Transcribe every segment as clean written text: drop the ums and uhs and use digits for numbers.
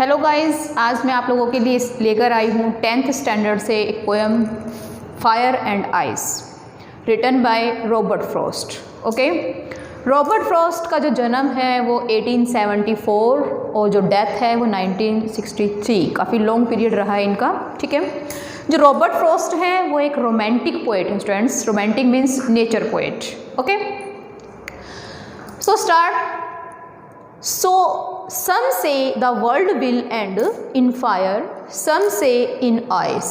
Hello guys, आज मैं आप लोगों के लिए लेकर आई हूँ 10th स्टैंडर्ड से एक poem fire and ice written by Robert Frost. Okay, Robert Frost का जो जन्म है वो 1874 और जो डेथ है वो 1963। काफ़ी लॉन्ग पीरियड रहा है इनका। ठीक है, जो रॉबर्ट फ्रॉस्ट है वो एक रोमांटिक पोएट है students. Romantic means nature poet. Okay, so start. So some say the world will end in fire, some say in ice.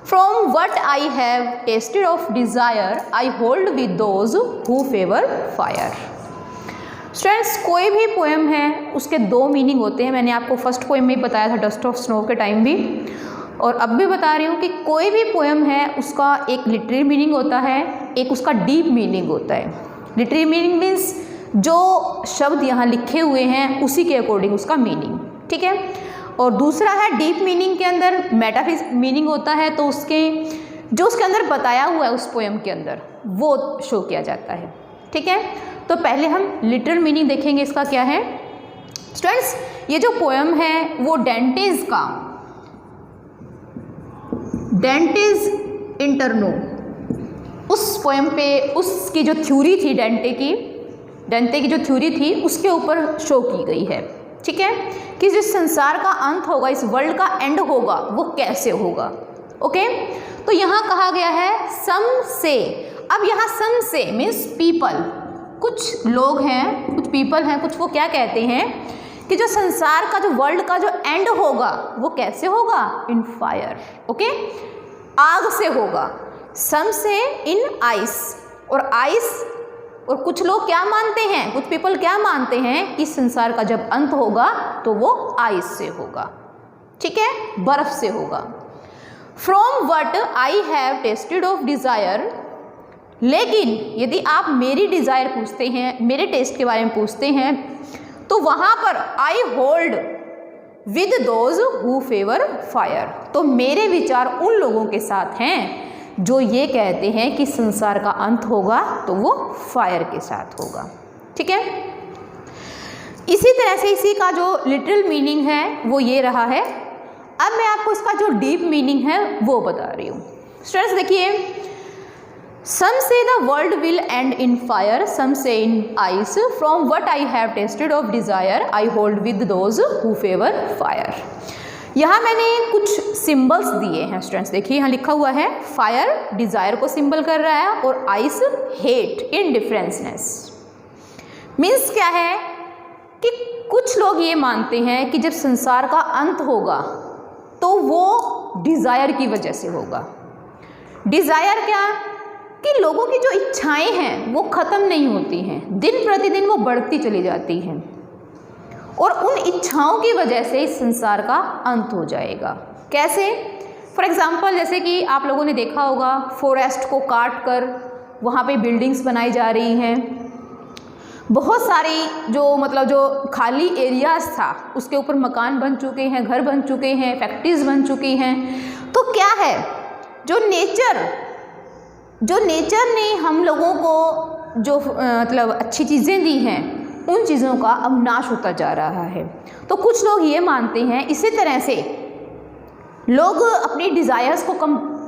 From what I have tasted of desire, I hold with those who favor fire. Students, कोई भी poem है उसके दो meaning होते हैं। मैंने आपको first poem में ही बताया था, डस्ट ऑफ स्नो के टाइम भी, और अब भी बता रही हूँ कि कोई भी पोएम है उसका एक लिटरेरी मीनिंग होता है, एक उसका डीप मीनिंग होता है। लिटरेरी मीनिंग मीन्स जो शब्द यहाँ लिखे हुए हैं उसी के अकॉर्डिंग उसका मीनिंग। ठीक है, और दूसरा है डीप मीनिंग के अंदर मेटाफिजिक मीनिंग होता है, तो उसके जो उसके अंदर बताया हुआ है उस पोएम के अंदर वो शो किया जाता है। ठीक है, तो पहले हम लिटरल मीनिंग देखेंगे इसका क्या है। स्टूडेंट्स, ये जो पोएम है वो डेंटेज का डेंटेज इंटरनो उस पोएम पे उसकी जो थ्योरी थी डेंटे की जो थ्योरी थी उसके ऊपर शो की गई है। ठीक है, कि जिस संसार का अंत होगा, इस वर्ल्ड का एंड होगा, वो कैसे होगा। ओके, तो यहाँ कहा गया है सम से। अब यहाँ सम से मीन्स पीपल, कुछ लोग हैं, कुछ पीपल हैं, कुछ वो क्या कहते हैं कि जो संसार का, जो वर्ल्ड का जो एंड होगा वो कैसे होगा, इन फायर। ओके, आग से होगा। सम से इन आइस, और आइस, और कुछ लोग क्या मानते हैं, कुछ पीपल क्या मानते हैं कि संसार का जब अंत होगा तो वो आइस से होगा। ठीक है, बर्फ से होगा। From what I have tasted of desire, लेकिन यदि आप मेरी डिज़ायर पूछते हैं, मेरे टेस्ट के बारे में पूछते हैं, तो वहाँ पर आई hold with those who favour fire, तो मेरे विचार उन लोगों के साथ हैं जो ये कहते हैं कि संसार का अंत होगा तो वो फायर के साथ होगा। ठीक है, इसी तरह से इसी का जो लिटरल मीनिंग है वो ये रहा है। अब मैं आपको इसका जो डीप मीनिंग है वो बता रही हूँ। स्टूडेंट्स देखिए, some say the world will end in fire, some say in ice, from what I have tasted of desire, I hold with those who favour fire. यहाँ मैंने कुछ सिंबल्स दिए हैं स्टूडेंट्स। देखिए यहाँ लिखा हुआ है फायर डिज़ायर को सिंबल कर रहा है, और आइस हेट, इनडिफरेंसनेस। मीन्स क्या है कि कुछ लोग ये मानते हैं कि जब संसार का अंत होगा तो वो डिज़ायर की वजह से होगा। डिज़ायर क्या कि लोगों की जो इच्छाएं हैं वो ख़त्म नहीं होती हैं, दिन प्रतिदिन वो बढ़ती चली जाती हैं, और उन इच्छाओं की वजह से इस संसार का अंत हो जाएगा। कैसे? फॉर एग्ज़ाम्पल, जैसे कि आप लोगों ने देखा होगा फॉरेस्ट को काट कर वहाँ पे बिल्डिंग्स बनाई जा रही हैं। बहुत सारी जो खाली एरियाज़ था उसके ऊपर मकान बन चुके हैं, घर बन चुके हैं, फैक्ट्रीज बन चुकी हैं। तो क्या है, जो नेचर ने हम लोगों को जो अच्छी चीज़ें दी हैं उन चीज़ों का अब नाश होता जा रहा है। तो कुछ लोग ये मानते हैं इसी तरह से लोग अपनी डिज़ायर्स को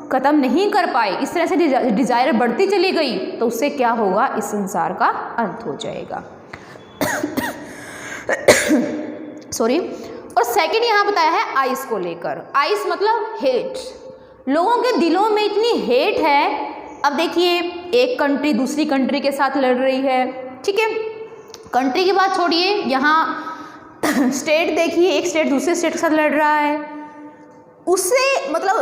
ख़त्म नहीं कर पाए, इस तरह से डिज़ायर बढ़ती चली गई, तो उससे क्या होगा, इस संसार का अंत हो जाएगा। सॉरी। और सेकंड यहाँ बताया है आइस को लेकर। आइस मतलब हेट। लोगों के दिलों में इतनी हेट है। अब देखिए, एक कंट्री दूसरी कंट्री के साथ लड़ रही है। ठीक है, कंट्री की बात छोड़िए, यहाँ स्टेट देखिए, एक स्टेट दूसरे स्टेट के साथ लड़ रहा है। उससे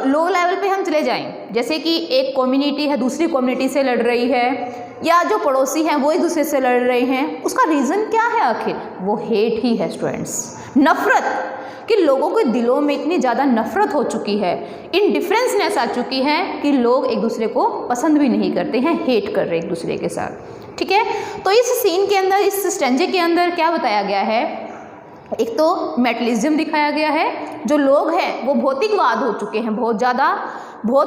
लो लेवल पे हम चले जाएं, जैसे कि एक कम्युनिटी है दूसरी कम्युनिटी से लड़ रही है, या जो पड़ोसी हैं वो एक दूसरे से लड़ रहे हैं। उसका रीज़न क्या है आखिर? वो हेट ही है स्टूडेंट्स, नफ़रत। कि लोगों के दिलों में इतनी ज़्यादा नफ़रत हो चुकी है, इनडिफरेंसनेस आ चुकी है कि लोग एक दूसरे को पसंद भी नहीं करते हैं, हेट कर रहे हैं एक दूसरे के साथ। ठीक है, तो इस सीन के अंदर, इस स्टेंजे के अंदर क्या बताया गया है, एक तो मेटलिज्म दिखाया गया है। जो लोग हैं वो भौतिकवाद हो चुके हैं, बहुत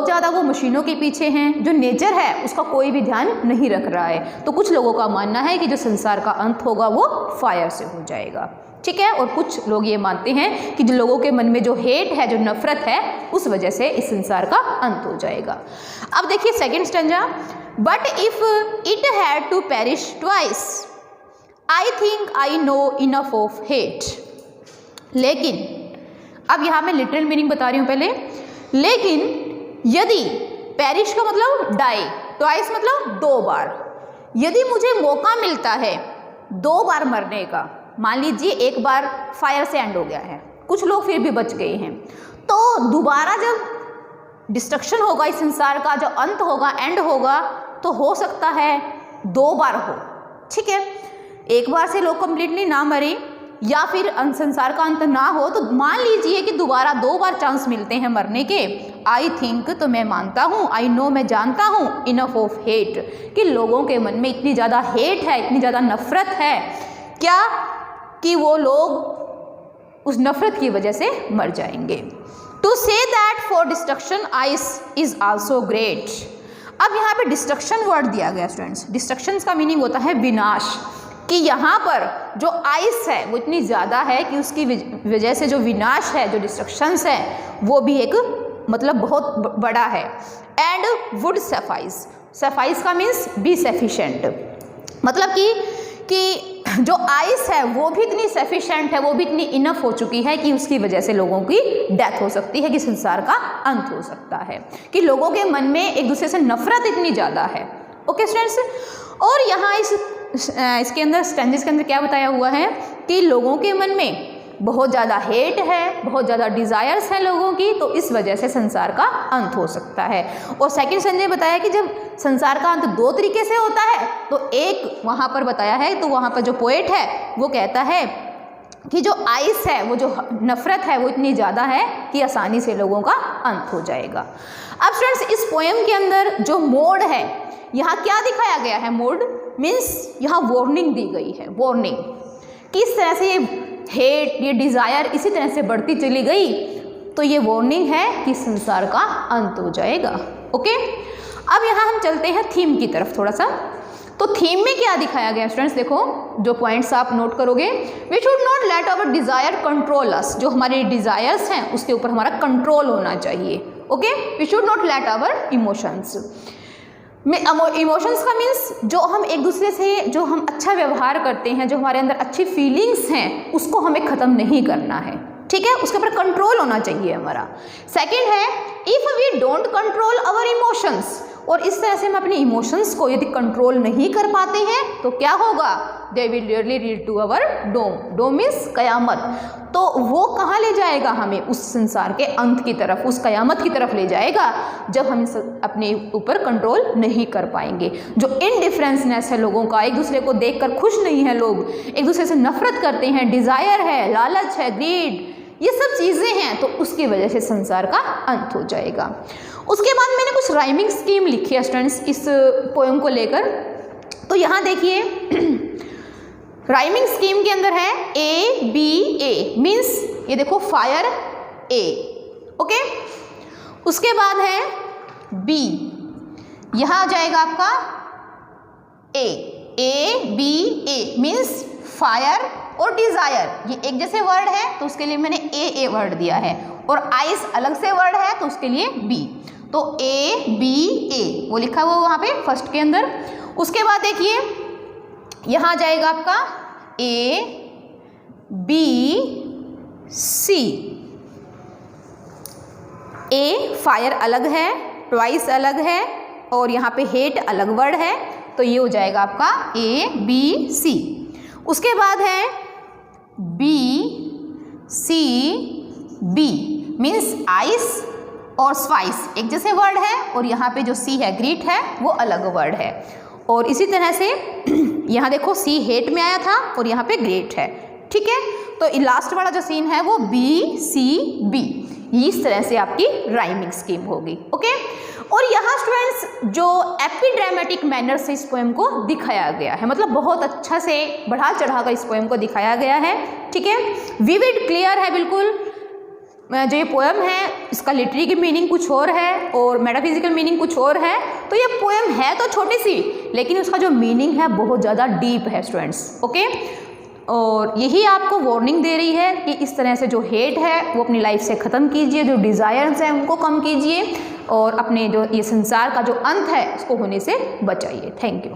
ज़्यादा वो मशीनों के पीछे हैं। जो नेचर है उसका कोई भी ध्यान नहीं रख रहा है। तो कुछ लोगों का मानना है कि जो संसार का अंत होगा वो फायर से हो जाएगा। ठीक है। और कुछ लोग ये मानते हैं कि जो लोगों के मन में जो हेट है, जो नफरत है, उस वजह से इस संसार का अंत हो जाएगा। अब देखिए second stanza, but if it had to perish twice I think I know enough of hate. लेकिन अब यहाँ मैं लिटरल मीनिंग बता रही हूँ पहले। लेकिन यदि, पेरिश का मतलब डाई, ट्वाइस मतलब 2 बार, यदि मुझे मौका मिलता है 2 बार मरने का, मान लीजिए एक बार फायर से एंड हो गया है, कुछ लोग फिर भी बच गए हैं, तो दोबारा जब डिस्ट्रक्शन होगा इस संसार का, जो अंत होगा, एंड होगा, तो हो सकता है 2 बार हो, ठीक है। एक बार से लोग कंप्लीटली ना मरे या फिर संसार का अंत ना हो, तो मान लीजिए कि दोबारा 2 बार चांस मिलते हैं मरने के। आई थिंक, तो मैं मानता हूँ, आई नो, मैं जानता हूँ, इनफ ऑफ हेट, कि लोगों के मन में इतनी ज़्यादा हेट है, इतनी ज़्यादा नफरत है, क्या, कि वो लोग उस नफरत की वजह से मर जाएंगे। To say that for destruction ice is also great. अब यहाँ पे डिस्ट्रक्शन वर्ड दिया गया स्टूडेंट्स। डिस्ट्रक्शन का मीनिंग होता है विनाश, कि यहाँ पर जो आइस है वो इतनी ज़्यादा है कि उसकी वजह से जो विनाश है, जो डिस्ट्रक्शंस है, वो भी एक मतलब बहुत बड़ा है। एंड वुड सफाइस, सफाइस का मीन्स बी सफिशेंट, मतलब कि जो आइस है वो भी इतनी सफिशेंट है, वो भी इतनी इनफ हो चुकी है कि उसकी वजह से लोगों की डेथ हो सकती है, कि संसार का अंत हो सकता है, कि लोगों के मन में एक दूसरे से नफरत इतनी ज़्यादा है। ओके स्टूडेंट्स, और यहाँ इसके अंदर स्टैंजेस के अंदर क्या बताया हुआ है कि लोगों के मन में बहुत ज़्यादा हेट है, बहुत ज़्यादा डिज़ायर्स हैं लोगों की, तो इस वजह से संसार का अंत हो सकता है। और सेकंड स्टैंजे बताया कि जब संसार का अंत 2 तरीके से होता है, तो एक वहाँ पर बताया है, तो वहाँ पर जो पोएट है वो कहता है कि जो आइस है, वो जो नफरत है, वो इतनी ज़्यादा है कि आसानी से लोगों का अंत हो जाएगा। अब स्टूडेंट्स, इस पोएम के अंदर जो मोड है, यहाँ क्या दिखाया गया है? मोड मीन्स यहाँ वार्निंग दी गई है। वार्निंग, किस तरह से ये हेट, ये डिज़ायर इसी तरह से बढ़ती चली गई, तो ये वार्निंग है कि संसार का अंत हो जाएगा। ओके, अब यहाँ हम चलते हैं थीम की तरफ थोड़ा सा। तो थीम में क्या दिखाया गया स्टूडेंट्स, देखो जो पॉइंट्स आप नोट करोगे, we should not let our desire control us, जो हमारे डिज़ायर्स हैं उसके ऊपर हमारा कंट्रोल होना चाहिए। Okay, we should not let our emotions. Emotions का मीन्स जो हम एक दूसरे से, जो हम अच्छा व्यवहार करते हैं, जो हमारे अंदर अच्छी फीलिंग्स हैं, उसको हमें ख़त्म नहीं करना है, ठीक है, उसके ऊपर कंट्रोल होना चाहिए हमारा। सेकंड है, if we don't control our emotions, और इस तरह से हम अपने इमोशंस को यदि कंट्रोल नहीं कर पाते हैं तो क्या होगा? They will really lead to our doom. Doom means कयामत। तो वो कहाँ ले जाएगा हमें? उस संसार के अंत की तरफ, उस कयामत की तरफ ले जाएगा, जब हम अपने ऊपर कंट्रोल नहीं कर पाएंगे। जो इनडिफरेंसनेस है लोगों का, एक दूसरे को देखकर खुश नहीं है लोग, एक दूसरे से नफरत करते हैं, डिज़ायर है, लालच है, ग्रीड, ये सब चीज़ें हैं, तो उसकी वजह से संसार का अंत हो जाएगा। उसके बाद मैंने कुछ राइमिंग स्कीम लिखी है स्टूडेंट्स इस पोएम को लेकर। तो यहाँ देखिए राइमिंग स्कीम के अंदर है ए बी ए, मीन्स ये देखो फायर ए, ओके। उसके बाद है बी, यहाँ आ जाएगा आपका A B A, means fire और डिज़ायर, ये एक जैसे वर्ड है तो उसके लिए मैंने ए वर्ड दिया है, और आइस अलग से वर्ड है तो उसके लिए बी। तो ए बी ए वो लिखा हुआ वहाँ पे फर्स्ट के अंदर। उसके बाद देखिए यहाँ जाएगा आपका A B C. A fire अलग है, ट्वाइस अलग है, और यहाँ पे हेट अलग वर्ड है, तो ये हो जाएगा आपका ए बी सी। उसके बाद है B C B, means ice और स्पाइस एक जैसे वर्ड है, और यहाँ पे जो सी है ग्रीट है वो अलग वर्ड है। और इसी तरह से यहाँ देखो सी हेट में आया था और यहाँ पे ग्रेट है, ठीक है। तो लास्ट वाला जो सीन है वो बी सी बी, इस तरह से आपकी राइमिंग स्कीम होगी, ओके। और यहाँ स्टूडेंट्स जो एपिड्रामेटिक मैनर से इस पोएम को दिखाया गया है, मतलब बहुत अच्छा से बढ़ा चढ़ा कर इस पोएम को दिखाया गया है, ठीक है। विविड क्लियर है बिल्कुल। जो ये पोएम है इसका लिटरेरी की मीनिंग कुछ और है और मेटाफिजिकल मीनिंग कुछ और है। तो ये पोएम है तो छोटी सी, लेकिन उसका जो मीनिंग है बहुत ज़्यादा डीप है स्टूडेंट्स, ओके। और यही आपको वार्निंग दे रही है कि इस तरह से जो हेट है वो अपनी लाइफ से ख़त्म कीजिए, जो डिज़ायर्स हैं उनको कम कीजिए और अपने जो ये संसार का जो अंत है उसको होने से बचाइए। Thank you.